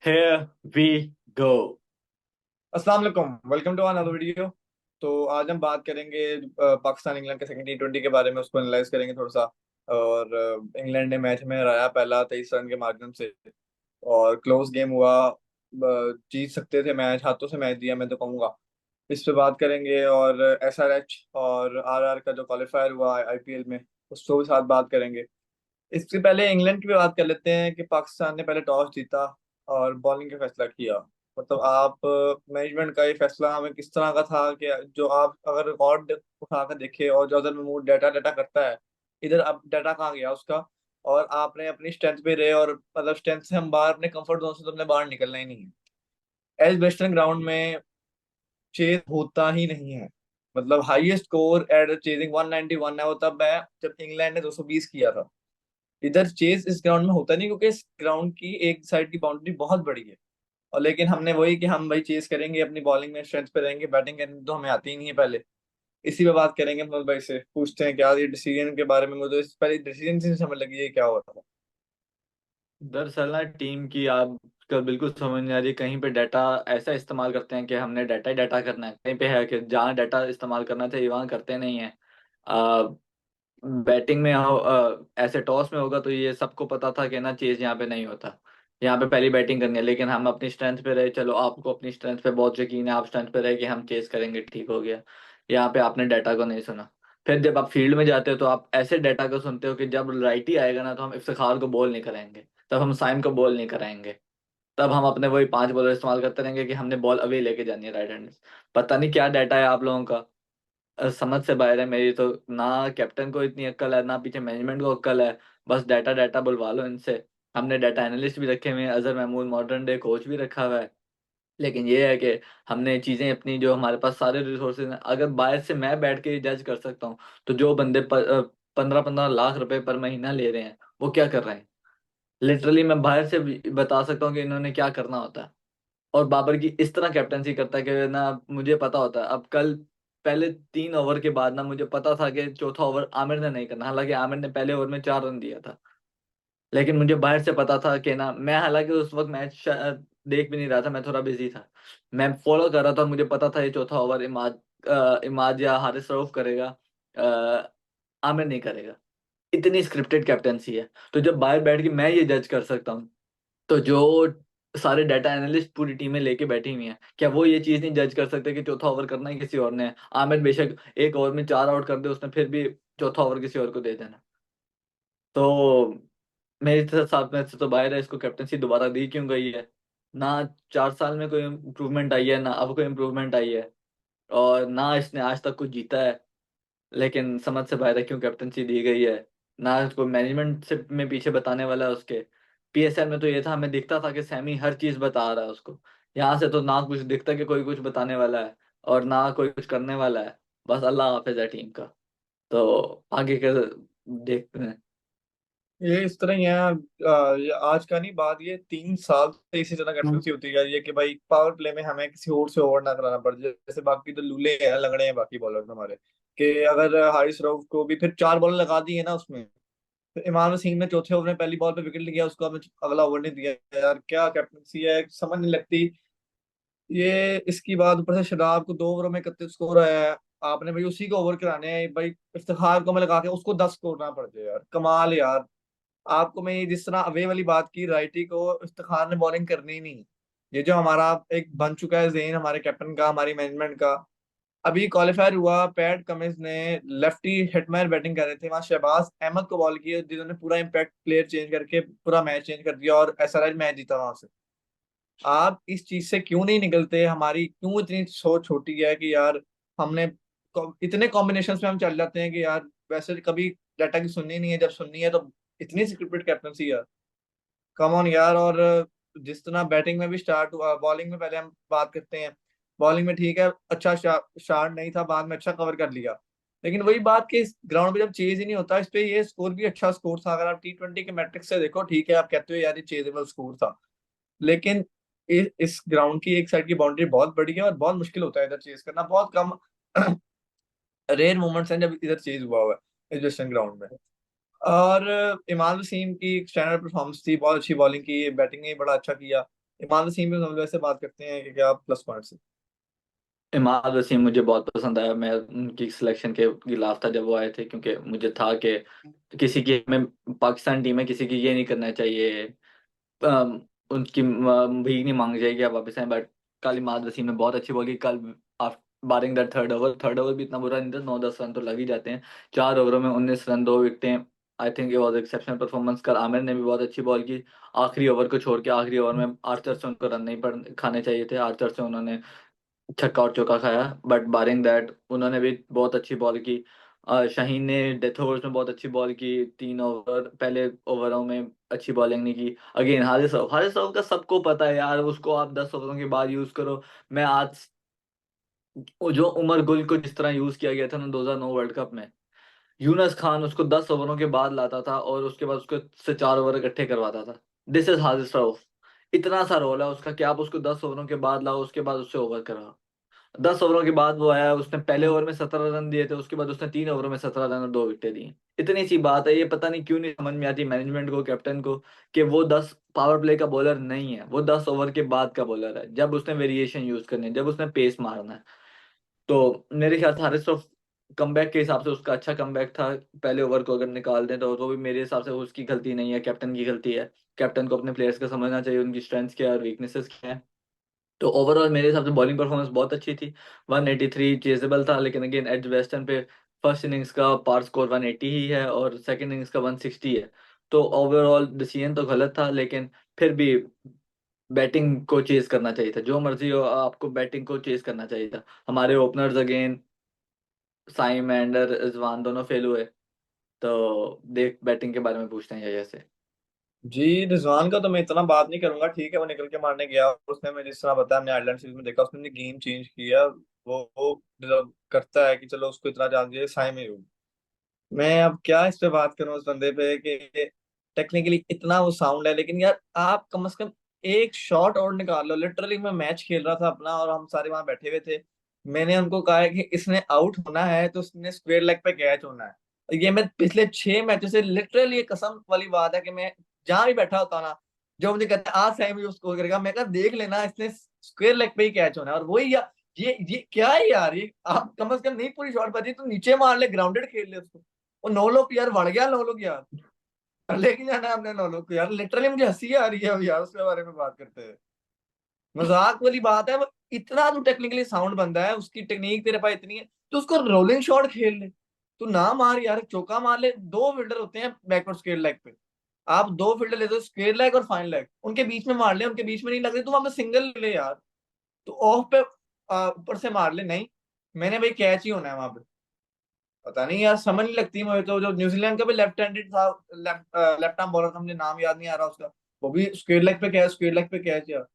Here we go. अस्सलाम वालेकुम। Welcome to another video. तो आज हम बात करेंगे पाकिस्तान इंग्लैंड के सेकंड T20 के बारे में, उसको एनालाइज करेंगे थोड़ा सा। और इंग्लैंड ने मैच में हराया पहला 23 रन के मार्जिन से। और क्लोज गेम हुआ। जीत सकते थे मैच, हाथों से मैच दिया मैं तो कहूँगा। इस पे बात करेंगे। और SRH और RR का जो क्वालिफायर हुआ IPL में, उसको भी साथ बात करेंगे। इससे पहले इंग्लैंड की भी बात कर लेते हैं कि पाकिस्तान ने पहले टॉस जीता और बॉलिंग का फैसला किया। मतलब आप मैनेजमेंट का ये फैसला हमें किस तरह का था कि जो आप अगर रिकॉर्ड उठा कर देखे और जो अदर महमूद डाटा डाटा करता है, इधर अब डाटा कहाँ गया उसका। और आपने अपनी स्ट्रेंथ पे रहे, और मतलब स्ट्रेंथ से हम बाहर, अपने कंफर्ट जोन से तो हमने बाहर निकलना ही नहीं है। एज वेस्टर्न ग्राउंड में चेज होता ही नहीं है। मतलब हाईएस्ट स्कोर एट चेजिंग 191 है, वो तब है जब इंग्लैंड ने 220 किया था। इधर चेज इस ग्राउंड में होता नहीं, क्योंकि इस ग्राउंड की एक साइड की बाउंड्री बहुत बड़ी है। और लेकिन हमने वही कि हम भाई चेज करेंगे, अपनी बॉलिंग में स्ट्रेंथ पे रहेंगे, बैटिंग करनी तो हमें आती ही नहीं है पहले। इसी पे बात करेंगे। मतलब भाई से पूछते हैं क्या ये डिसीजन के बारे में, मुझे इस पहले डिसीजन से नहीं समझ लगी ये क्या हो रहा था। दरअसल ना टीम की आपका बिल्कुल समझ नहीं आ रही। कहीं पे डाटा ऐसा इस्तेमाल करते हैं कि हमने डाटा ही डाटा करना है, कहीं पे है कि जहाँ डाटा इस्तेमाल करना चाहिए वहाँ करते नहीं है। बैटिंग में ऐसे टॉस में होगा तो ये सबको पता था कि ना चेज यहाँ पे नहीं होता। यहाँ पे पहली बैटिंग करनी है, लेकिन हम अपनी स्ट्रेंथ पे रहे। चलो आपको अपनी स्ट्रेंथ पे बहुत यकीन है, आप स्ट्रेंथ पे रहे कि हम चेज करेंगे, ठीक हो गया। यहाँ पे आपने डाटा को नहीं सुना। फिर जब आप फील्ड में जाते हो तो आप ऐसे डाटा को सुनते हो कि जब राइट ही आएगा ना तो हम इफ्तिखार को बॉल नहीं कराएंगे, तब हम साइम को बॉल नहीं कराएंगे, तब हम अपने वही 5 बॉलर इस्तेमाल करते रहेंगे कि हमने बॉल अवे लेके जानी है राइट हैंड। पता नहीं क्या डाटा है आप लोगों का, समझ से बाहर है मेरी तो। ना कैप्टन को इतनी अक्ल है, ना पीछे मैनेजमेंट को अक्ल है। बस डाटा डाटा बुलवा लो इनसे। हमने डाटा एनालिस्ट भी रखे हुए हैं, Azhar Mahmood modern day coach भी रखा हुआ है। लेकिन ये है कि हमने चीजें अपनी, जो हमारे पास सारे रिसोर्सेज हैं, अगर बाहर से मैं बैठ के जज कर सकता हूँ तो जो बंदे 15-15 लाख रुपए पर महीना ले रहे हैं वो क्या कर रहे हैं। लिटरली मैं बाहर से भी बता सकता हूँ कि इन्होंने क्या करना होता है। और बाबर की इस तरह कैप्टनसी करता है कि ना मुझे पता होता है अब कल, पहले 3 ओवर के बाद ना मुझे पता था कि चौथा ओवर आमिर ने नहीं करना। हालांकि आमिर ने पहले ओवर में 4 रन दिया था, लेकिन मुझे बाहर से पता था कि ना, मैं हालांकि उस वक्त मैच देख भी नहीं रहा था, मैं थोड़ा बिजी था। मैं फॉलो कर रहा था और मुझे पता था ये चौथा ओवर इमाद या हारिस रऊफ करेगा, आमिर नहीं करेगा। इतनी स्क्रिप्टेड कैप्टनसी है। तो जब बाहर बैठ के मैं ये जज कर सकता हूँ, तो जो सारे डाटा एनालिस्ट पूरी टीमें लेके बैठी हुई हैं, क्या वो ये चीज नहीं जज कर सकते कि चौथा ओवर करना ही किसी और ने है। आमिर बेशक एक ओवर में 4 आउट कर दे, उसने फिर भी चौथा ओवर किसी और को दे देना। तो मेरे साथ में से तो बाहर है, इसको कैप्टनसी दोबारा दी क्यों गई है। ना 4 साल में कोई इम्प्रूवमेंट आई है, ना अब कोई इम्प्रूवमेंट आई है, और ना इसने आज तक कुछ जीता है। लेकिन समझ से बाहर है क्यों कैप्टनसी दी गई है। ना उसको मैनेजमेंट से में पीछे बताने वाला है उसके। PSL में तो ये था, हमें दिखता था कि सैमी हर चीज बता रहा है उसको। यहाँ से तो ना कुछ दिखता कि कोई कुछ बताने वाला है और ना कोई कुछ करने वाला है। बस अल्लाह हाफिज है टीम का। तो आगे का देखते हैं। ये इस तरह ही है। ये आज का नहीं बात, ये 3 साल से इसी तरह कैप्टनसी होती जा रही है कि भाई पावर प्ले में हमें किसी और से ओवर ना कराना पड़ जाए। जैसे बाकी तो लूले हैं, लगड़े हैं बाकी बॉलर हमारे, कि अगर हारिस रऊफ को भी फिर 4 बॉल लगा दिए ना उसमें, तो इमाम वसीम ने चौथे ओवर में पहली बॉल पे विकेट लिया, उसको हमें अगला ओवर नहीं दिया। यार क्या कैप्टनसी है, समझ नहीं लगती। ये इसकी बात ऊपर से शराब को 2 ओवरों में 31 स्कोर आया है। आपने भाई उसी को ओवर कराने हैं भाई, इफ्तिखार को मैं लगा के उसको 10 स्कोर ना पड़ जाए, यार कमाल है यार। आपको मैं ये जिस तरह अवे वाली बात की, राइटी को इफ्तिखार ने बॉलिंग करनी ही नहीं। ये जो हमारा एक बन चुका है जेन हमारे कैप्टन का, हमारी मैनेजमेंट का। अभी क्वालिफायर हुआ, पैट कमिंस ने लेफ्टी हिटमैन बैटिंग कर रहे थे, वहां शहबाज अहमद को बॉल किया, जिन्होंने पूरा इम्पैक्ट प्लेयर चेंज करके पूरा मैच चेंज कर दिया और SRH मैच जीता वहां से। आप इस चीज से क्यों नहीं निकलते, हमारी क्यों इतनी सोच छोटी है कि यार हमने इतने कॉम्बिनेशन में हम चल जाते हैं कि यार वैसे कभी डाटा की सुननी नहीं है, जब सुननी है तो इतनी सिक्योरिटी कैप्टनसी है। कम ऑन यार। और जिस तरह बैटिंग में भी स्टार्ट हुआ, बॉलिंग में पहले हम बात करते हैं। बॉलिंग में ठीक है, अच्छा स्टार्ट नहीं था, बाद में अच्छा कवर कर लिया। लेकिन वही बात कि इस ग्राउंड पे जब चेज ही नहीं होता, इस पे ये स्कोर भी अच्छा स्कोर था। अगर आप T20 के मैट्रिक्स से देखो, ठीक है आप कहते हो यार ये चेजेबल स्कोर था, लेकिन इस ग्राउंड की एक साइड की बाउंड्री बहुत बड़ी है और बहुत मुश्किल होता है इधर चेज करना। बहुत कम रेयर मोमेंट्स हैं जब इधर चेज हुआ हुआ है इस वेस्टर्न ग्राउंड में। और इमाम वसीम की स्टैंडर्ड परफॉर्मेंस थी, बहुत अच्छी बॉलिंग की, बैटिंग ने बड़ा अच्छा किया। इमाद वसीम पे हम लोग ऐसे बात करते हैं कि क्या प्लस पॉइंट है। इमाद वसीम मुझे बहुत पसंद आया। मैं उनकी सिलेक्शन के खिलाफ था जब वो आए थे, क्योंकि मुझे था कि किसी की, में पाकिस्तान टीम में किसी की ये नहीं करना चाहिए, उनकी भीख नहीं मांग जाएगी आप वापस आए। बट कल इमाद वसीम ने बहुत अच्छी बॉल की कल। बारिंग दैट थर्ड ओवर भी इतना बुरा नहीं था, 9-10 रन तो लग ही जाते हैं। 4 ओवरों में 19 रन, 2 विकेटें। I think it was exceptional performance. कल आमिर ने भी बहुत अच्छी बॉल की। आखिरी ओवर को छोड़ के, आखिरी ओवर में आर्चर से उनको रन नहीं पड़ खाने चाहिए थे, आर्चर से उन्होंने छक्का और चौका खाया। बट बारिंग दैट उन्होंने भी बहुत अच्छी बॉल की। शाहीन ने डेथ ओवर्स में बहुत अच्छी बॉल की, 3 ओवर पहले ओवरों में अच्छी बॉलिंग नहीं की। अगेन हारिस राव का सबको पता है यार, उसको आप 10 ओवरों के बाद यूज करो। मैं आज वो जो उमर गुल को जिस तरह यूज किया गया था ना 2009 वर्ल्ड कप में, यूनस खान उसको 10 ओवरों के बाद लाता था और उसके बाद उसको से 4 ओवर इकट्ठे करवाता था। This is Haris Rao. इतना सा रोल है उसका कि आप उसको 10 ओवरों के बाद लाओ, उसके बाद उससे ओवर कराओ। 10 ओवरों के बाद वो आया, उसने पहले ओवर में 17 रन दिए थे, उसके बाद उसने 3 ओवरों में 17 रन और 2 विकेटें दी। इतनी सी बात है, ये पता नहीं क्यों नहीं समझ में आती मैनेजमेंट को, कैप्टन को, कि वो 10 पावर प्ले का बॉलर नहीं है, वो 10 ओवर के बाद का बॉलर है, जब उसने वेरिएशन यूज करनी है, जब उसने पेस मारना है। तो मेरे ख्याल से हारिस रऊफ कमबैक के हिसाब से उसका अच्छा कमबैक था। पहले ओवर को अगर निकाल दें तो वो भी मेरे हिसाब से उसकी गलती नहीं है, कैप्टन की गलती है। कैप्टन को अपने प्लेयर्स का समझना चाहिए, उनकी स्ट्रेंथ्स क्या है और वीकनेसेस क्या है। तो ओवरऑल मेरे हिसाब से बॉलिंग परफॉर्मेंस बहुत अच्छी थी। 183 चेजेबल था, लेकिन अगेन एज वेस्टर्न पे फर्स्ट इनिंग्स का पार स्कोर 180 ही है और सेकंड इनिंग्स का 160 है। तो ओवरऑल डिसीजन तो गलत था, लेकिन फिर भी बैटिंग को चेज करना चाहिए था। जो मर्जी हो, आपको बैटिंग को चेज करना चाहिए था। हमारे openers again Saim and Rizwan दोनों फेल हुए। तो देख, बैटिंग के बारे में पूछते हैं जैसे। जी, रिजवान का तो मैं इतना बात नहीं करूंगा, ठीक है वो निकल के मारने गया, उसने, मैं जिस तरह बताया, हमने आयरलैंड सीरीज में देखा, उसने गेम चेंज किया। वो डिजर्व करता है कि चलो उसको इतना जान दिया साई में। मैं अब क्या इस पे बात करूं उस बंदे पे कि टेक्निकली इतना वो साउंड है, लेकिन यार आप कम से कम एक शॉट और निकाल लो। लिटरली मैं मैच खेल रहा था अपना और हम सारे वहां बैठे हुए थे। मैंने उनको कहा है कि इसने आउट होना है तो उसने स्क्वायर लेग पे कैच होना है। और ये मैं पिछले 6 मैचों से लिटरली, ये कसम वाली बात है कि मैं जहां भी बैठा होता ना, जो मुझे कहता है आज सही जो स्कोर करेगा, मैं कहा देख लेना इसने स्क्वायर लेग पे ही कैच होना है। और वही यार, ये क्या है यार, ये आप कम से कम नहीं पूरी शॉट बची तो नीचे मार ले, ग्राउंडेड खेल ले उसको। वो 9 लोग यार, बढ़ गया 9 लोग यार, लेके जाना है हमने 9 लोग को यार। लिटरली मुझे हंसी आ रही है अब यार उसके बारे में बात करते हैं। मजाक वाली बात है वो। इतना तो टेक्निकली साउंड बंदा है, उसकी टेक्निक तेरे पास इतनी है, तो उसको रोलिंग शॉट खेल ले। तू ना मार यार, एक चौका मार ले। दो फील्डर होते हैं बैकवर्ड स्क्वायर लेग पे, आप दो फील्डर ले दो, स्क्वायर लेग और फाइन लेग, उनके बीच में मार ले, उनके बीच में नहीं लग रही तो वहां पे सिंगल ले यार। तो ऑफ पे ऊपर से मार ले। नहीं, मैंने भाई कैच ही होना है वहां पे। पता नहीं यार, समझ नहीं लगती मुझे तो। जो न्यूजीलैंड का भी लेफ्ट हैंडेड था, लेफ्ट आर्म बॉलर था, मुझे नाम याद नहीं आ रहा उसका, वो भी स्क्वायर लेग पे कैच, स्क्वायर लेग पे कैच यार।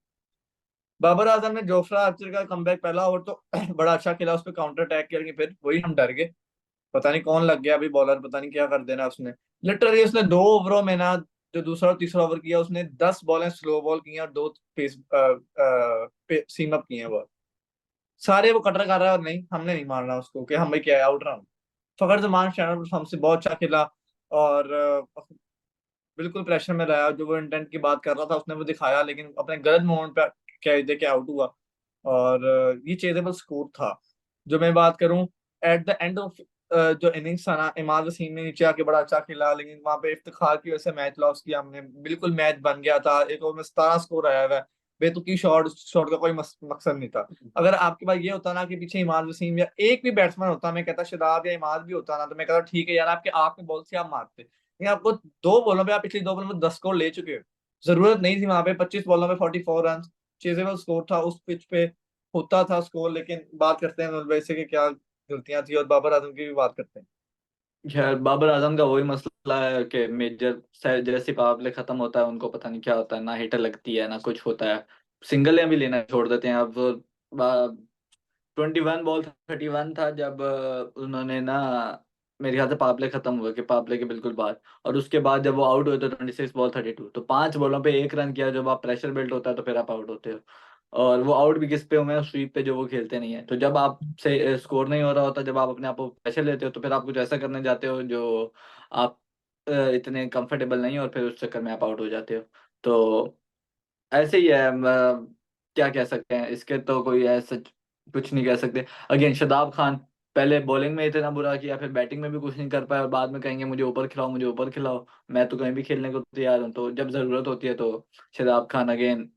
बाबर आजम ने जोफ्रा आर्चर का कमबैक पहला ओवर तो बड़ा अच्छा खेला, उस पर काउंटर अटैक किया, लेकिन फिर वही हम डर गए। पता नहीं कौन लग गया अभी बॉलर, पता नहीं क्या कर देना उसने। लिटरली उसने 2 ओवरों में ना, जो दूसरा और तीसरा ओवर किया उसने, 10 बॉलें स्लो बॉल की हैं और 2 पेस सीम अप किए हैं बॉल। सारे वो कटर कर रहा है और नहीं, हमने नहीं मारना उसको कि हम भाई क्या आउट रन। फखर जमान शहर हमसे बहुत अच्छा खेला और बिल्कुल प्रेशर में रहा। जो वो इंटेंट की बात कर रहा था उसने वो दिखाया, लेकिन अपने गलत मोमेंट पे कैच दे के आउट हुआ। और ये चेजेबल स्कोर था। जो मैं बात करूं, एट द एंड ऑफ जो इनिंग्स था ना, इमाद वसीम ने नीचे आके बड़ा अच्छा खेला, लेकिन वहां पे इफ्तिखार की वजह से मैच लॉस किया हमने। बिल्कुल मैच बन गया था, एक ओवर में 17 स्कोर आया हुआ है। बेतुकी शॉट, शॉट का कोई मकसद नहीं था। अगर आपके पास ये होता ना कि पीछे इमाद वसीम या एक भी बैट्समैन होता, मैं कहता शादाब या इमाद भी होता ना, तो मैं कहता ठीक है यार, आपके आंख में बॉल से आप मारते। लेकिन आपको 2 बॉलों पे, आप पिछली 2 बॉलों में 10 स्कोर ले चुके हो। जरूरत नहीं थी वहां पे 25 बॉलों में 44 रन। चेजेबल स्कोर था उस पिच पे, होता था स्कोर। लेकिन बात करते हैं वैसे कि क्या गलतियां थी, और बाबर आजम की भी बात करते हैं। खैर, बाबर आजम का वही मसला है कि मेजर जैसे पावर प्ले खत्म होता है उनको पता नहीं क्या होता है, ना हिटर लगती है ना कुछ होता है। सिंगल भी लेना छोड़ देते हैं अब। 21 बॉल 31 था जब उन्होंने ना, मेरे ख्याल से पावर प्ले खत्म हुआ कि पावर प्ले के बिल्कुल बाद, और उसके बाद जब वो आउट हुए तो 26 बॉल 32, तो 5 बॉलों पे 1 रन किया। जब आप प्रेशर बिल्ट होता है तो फिर आप आउट होते हो। और वो आउट भी किस पे हुए हैं, स्वीप पे, जो वो खेलते नहीं है। तो जब आप से स्कोर नहीं हो रहा होता, जब आप अपने आप को प्रेशर लेते हो, तो फिर आप कुछ ऐसा करने जाते हो जो आप इतने कंफर्टेबल नहीं हो, और फिर उस चक्कर में आप आउट हो जाते हो। तो ऐसे ही है। क्या कह सकते हैं इसके, तो कोई ऐसा कुछ नहीं कह सकते। अगेन शादाब खान पहले बॉलिंग में इतना बुरा किया, फिर बैटिंग में भी कुछ नहीं कर पाया, और बाद में कहेंगे मुझे ऊपर खिलाओ, मुझे ऊपर खिलाओ। मैं तो कहीं भी खेलने को तैयार हूँ, तो जब जरूरत होती है तो शादाब खान अगेन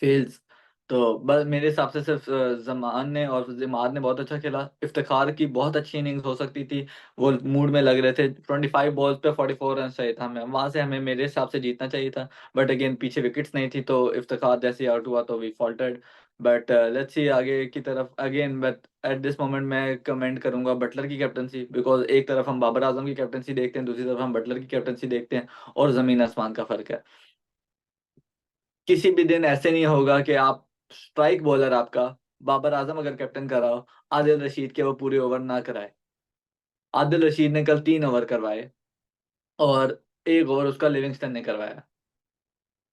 फेल्स। तो बस मेरे हिसाब से सिर्फ जमान ने और जिमाद ने बहुत अच्छा खेला। इफ्तिखार की बहुत अच्छी इनिंग्स हो सकती थी, वो मूड में लग रहे थे। 25 बॉल्स पे 44 रन चाहिए था हमें, वहां से हमें मेरे हिसाब से जीतना चाहिए था। बट अगेन पीछे विकेट्स नहीं थी, तो इफ्तिखार जैसे आउट हुआ तो we faulted. But let's see आगे की तरफ again. But at this moment मैं कमेंट करूंगा बटलर की कैप्टनसी, बिकॉज एक तरफ हम बाबर आजम की कैप्टनसी देखते हैं, दूसरी तरफ हम बटलर की कैप्टनसी देखते हैं, और जमीन आसमान का फर्क है। किसी भी दिन ऐसे नहीं होगा कि आप स्ट्राइक बॉलर आपका बाबर आजम अगर कैप्टन करा हो, आदिल रशीद के वो पूरे ओवर ना कराए। आदिल रशीद ने कल 3 ओवर करवाए, और 1 ओवर उसका लिविंगस्टन ने करवाया।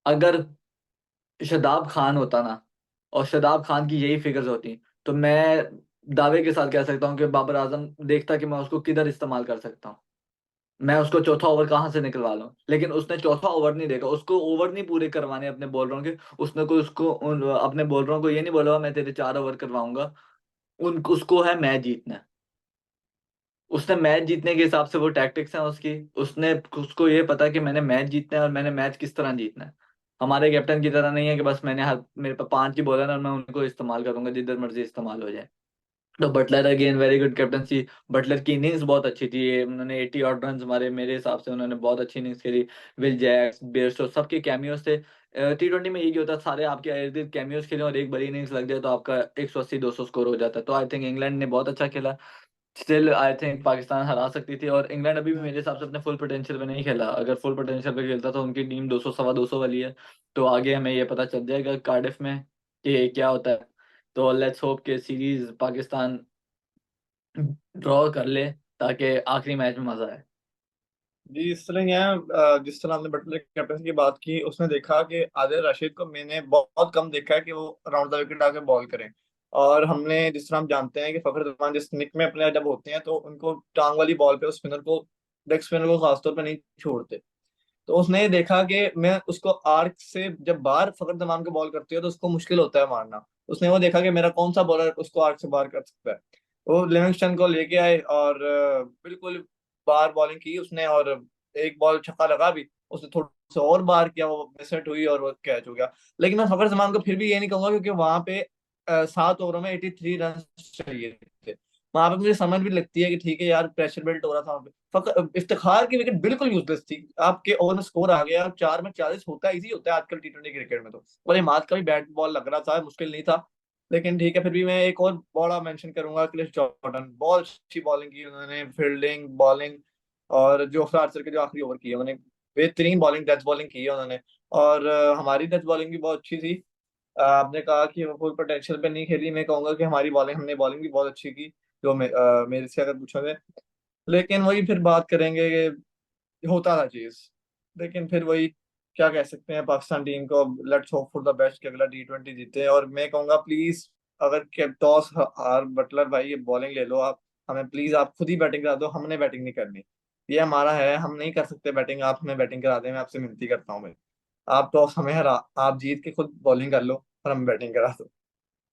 अगर शदाब खान होता ना, और शदाब खान की यही फिगर्स होती, तो मैं दावे के साथ कह सकता हूँ कि बाबर आजम देखता कि मैं उसको किधर इस्तेमाल कर सकता हूँ, मैं उसको चौथा ओवर कहाँ से निकलवा लूं। लेकिन उसने चौथा ओवर नहीं देखा, उसको ओवर नहीं पूरे करवाने अपने बॉलरों के। उसने कोई उसको अपने बॉलरों को ये नहीं बोला मैं तेरे 4 ओवर करवाऊंगा। उन उसको है मैच जीतना। उसने मैच जीतने के हिसाब से वो टैक्टिक्स हैं उसकी। उसने उसको ये पता कि मैंने मैच जीतना है, और मैंने मैच किस तरह जीतना है। हमारे कैप्टन की तरह नहीं है कि बस मैंने हर मेरे पास 5 ही बॉलर है और मैं उनको इस्तेमाल करूंगा जिधर मर्जी इस्तेमाल हो जाए। तो Butler again very good captaincy. Butler की इनिंग्स बहुत अच्छी थी, ये उन्होंने 80 ऑड रन मारे, मेरे हिसाब से उन्होंने बहुत अच्छी इनिंग्स खेली। विल जैक्स, बेयरस्टो, सबके कैमियोज थे। T20 में यही होता है, सारे आपके इर्द गिर्द कैमियोज खेले और एक बड़ी इनिंग्स लग जाए तो आपका 180-200 स्कोर हो जाता है। तो आई थिंक इंग्लैंड ने बहुत अच्छा खेला। स्टिल आई थिंक पाकिस्तान हरा सकती थी, और इंग्लैंड अभी भी मेरे हिसाब से अपने फुल पोटेंशियल पे नहीं खेला। अगर फुल पोटेंशियल पे खेलता तो उनकी टीम 200 250 वाली है। तो आगे हमें ये पता चल जाएगा कार्डिफ में कि क्या होता है। तो लेट्स होप के सीरीज पाकिस्तान ड्रॉ कर ले, ताकि आखिरी मैच में मजा आए। जी इस तरह यहाँ जिस तरह आपने बटलर कैप्टन की बात की, उसने देखा कि आदिल रशीद को मैंने बहुत कम देखा है कि वो अराउंड द विकेट आके बॉल करें। और हमने जिस तरह हम जानते हैं कि फखर जमान जिस निक में अपने जब होते हैं तो उनको टांग वाली बॉल पे उस स्पिनर को, लेग स्पिनर को खासतौर पे नहीं छोड़ते। तो उसने ये देखा कि मैं उसको आर्क से जब बाहर फखर जमान को बॉल करती है तो उसको मुश्किल होता है मारना। उसने वो देखा कि मेरा कौन सा बॉलर उसको आर्क से बाहर कर सकता है। वो लिविंगस्टन को लेके आए और बिल्कुल बाहर बॉलिंग की उसने, और एक बॉल छक्का लगा भी। उसने थोड़ा सा और बाहर किया, वो मिसहट हुई और वो कैच हो गया। लेकिन मैं फखर जमान को फिर भी ये नहीं कहूंगा, क्योंकि वहां पे 7 ओवरों में 83 रन चाहिए थे। वहां पे मुझे समझ भी लगती है कि ठीक है यार, प्रेशर बिल्ट हो रहा था वहां पे। इफ्तिखार की विकेट बिल्कुल यूजलेस थी। आपके ओवर में स्कोर आ गया, 4 में 40 होता है, इजी होता है आजकल T20 क्रिकेट में तो। और ये माथ का भी बैट बॉल लग रहा था, मुश्किल नहीं था। लेकिन ठीक है, फिर भी मैं एक और बड़ा मेंशन करूंगा, क्रिस जॉर्डन। बहुत अच्छी बॉलिंग की उन्होंने, फील्डिंग, बॉलिंग, और जोफ्रा आर्चर के जो आखिरी ओवर किए उन्होंने, बेहतरीन बॉलिंग, डच बॉलिंग की है उन्होंने। और हमारी डच बॉलिंग भी बहुत अच्छी थी। आपने कहा कि वो फुल पोटेंशियल पे नहीं खेली, मैं कहूंगा कि हमारी बॉलिंग, हमने बॉलिंग भी बहुत अच्छी की। जो मेरे से अगर पूछोगे, लेकिन वही फिर बात करेंगे कि होता था चीज। लेकिन फिर वही, क्या कह सकते हैं, पाकिस्तान टीम को let's hope for the best कि अगला T20 जीते। और मैं कहूंगा प्लीज, अगर टॉस हार बटलर भाई, ये बॉलिंग ले लो आप। हमें प्लीज आप खुद ही बैटिंग करा दो, हमने बैटिंग नहीं करनी। ये हमारा है, हम नहीं कर सकते बैटिंग, आप हमें बैटिंग करा दें, मैं आपसे विनती करता हूँ भाई। आप टॉस हमें हरा, आप जीत के खुद बॉलिंग कर लो और हम बैटिंग करा दो।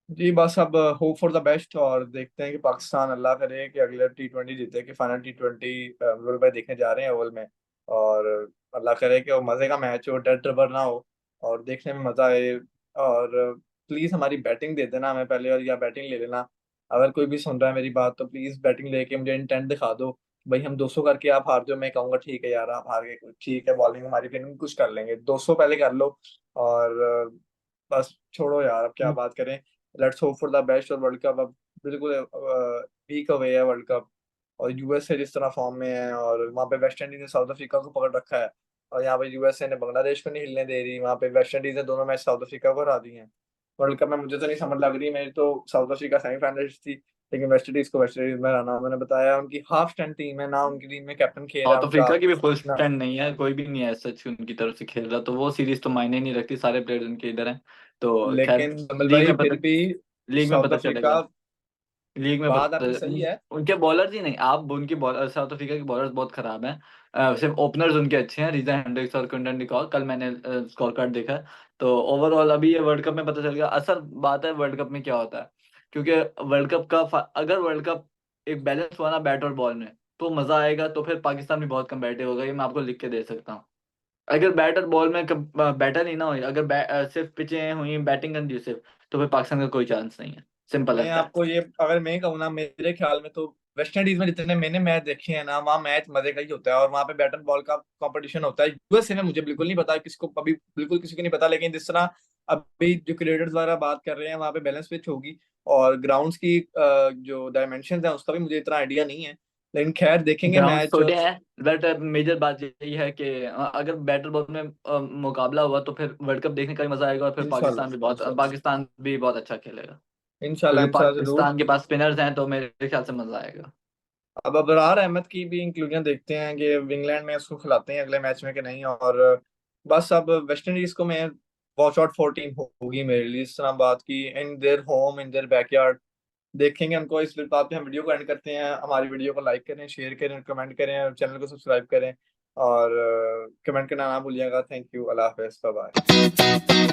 जी बस अब होप फॉर द बेस्ट, और देखते हैं कि पाकिस्तान, अल्लाह करे कि अगले T20 जीते, कि फाइनल T20 वर्ल्ड भाई देखने जा रहे हैं ओवल में। और अल्लाह करे कि वो मजे का मैच हो, डेड रबर ना हो, और देखने में मजा आए। और प्लीज हमारी बैटिंग दे देना हमें पहले, और या बैटिंग ले लेना। अगर कोई भी सुन रहा है मेरी बात तो प्लीज बैटिंग लेके मुझे इंटेंट दिखा दो। भाई हम 200 करके आप हार जाओ, मैं कहूंगा ठीक है यार, आप हार गए, ठीक है, बॉलिंग हमारी फिर कुछ कर लेंगे, 200 पहले कर लो। और बस छोड़ो यार, अब क्या बात करें। Let's hope for the best. और वर्ल्ड कप अब बिल्कुल वीक अवे है वर्ल्ड कप। और यूएसए जिस तरह फॉर्म में है, और वहाँ पे वेस्ट इंडीज ने साउथ अफ्रीका को पकड़ रखा है, और यहाँ पे यूएसए ने बांग्लादेश को नहीं हिलने दे रही, वहाँ पे वेस्ट इंडीज ने दोनों मैच साउथ अफ्रीका को हरा दिए हैं। वर्ल्ड कप में मुझे तो नहीं समझ लग रही, मेरी तो साउथ अफ्रीका सेमीफाइनलिस्ट थी, लेकिन वेस्ट इंडीज को वेस्ट इंडीज में हराना। मैंने बताया उनकी हाफ स्ट्रेंथ टीम है ना, उनकी टीम में कैप्टन खेल है साउथ उनका अफ्रीका की भी फुल ना। स्ट्रेंथ नहीं है, कोई भी नहीं है सच उनकी तरफ से खेल रहा, तो वो सीरीज तो मायने नहीं रखती, सारे प्लेयर्स उनके इधर हैं। तो खैर लेकिन कमल लीग भाई में पता फिर भी लीग में साउथ पता अफ्रीका, चलेगा। लीग में बात पता आपकी सही है। उनके बॉलर्स ही नहीं, आप उनकी बॉलर, साउथ अफ्रीका के बॉलर्स बहुत खराब हैं। सिर्फ ओपनर्स उनके अच्छे हैं, रीजा हेंड्रिक्स और क्विंटन डिकॉक, कल मैंने स्कोर कार्ड देखा। तो ओवरऑल अभी ये वर्ल्ड कप में पता चल गया। असल बात है वर्ल्ड कप में क्या होता है, क्योंकि वर्ल्ड कप का अगर वर्ल्ड कप एक बैलेंस हुआ ना बैट और बॉल में, तो मजा आएगा। तो फिर पाकिस्तान भी बहुत कम्पेटिटिव होगा, ये मैं आपको लिख के दे सकता हूँ। अगर बैट और बॉल में बैटर ही ना हो, अगर सिर्फ पिचें हुई बैटिंग कंड्यूसिव, तो फिर पाकिस्तान का कोई चांस नहीं है। सिंपल मैं एज दैट। आपको ये अगर मैं कहूँ ना, मेरे ख्याल में तो वेस्ट इंडीज में जितने मैंने मैच देखे हैं ना, वहाँ मैच मजे का ही होता है और वहाँ पे बैट एंड बॉल का कंपटीशन होता है। यूएसए में मुझे बिल्कुल नहीं पता, किसको अभी बिल्कुल किसी को नहीं पता, लेकिन जिस तरह अभी जो क्रिकेटर्स वगैरह बात कर रहे हैं वहाँ पे बैलेंस पिच होगी और ग्राउंड्स की जो डायमेंशन है उसका भी मुझे इतना आइडिया नहीं है, लेकिन खैर देखेंगे ग्राउंड मैच। छोटे हैं, बट मेजर बात यही है कि अगर बैटर बॉल में मुकाबला हुआ तो फिर वर्ल्ड कप देखने का भी मजा आएगा, और फिर इंशाल्लाह इंशाल्लाह पाकिस्तान भी बहुत अच्छा खेलेगा, इंशाल्लाह क्योंकि इंशाल्लाह जरूर। पाकिस्तान के पास स्पिनर्स हैं, तो मेरे ख्याल से मजा आएगा। अब अबरार अहमद की भी इंक्लूजन देखते हैं कि इंग्लैंड में उसको खिलाते हैं अगले मैच में कि नहीं। और बस अब वेस्ट इंडीज को मैं वॉच आउट फॉर टीम होगी मेरे लिए, इस तरह बात की, in their home in their backyard. देखेंगे उनको। इस बात पे हम वीडियो को एंड करते हैं। हमारी वीडियो को लाइक करें, शेयर करें, कमेंट करें, चैनल को सब्सक्राइब करें और कमेंट करना ना भूलिएगा। थैंक यू, अल्लाह हाफिज़, बाय बाय।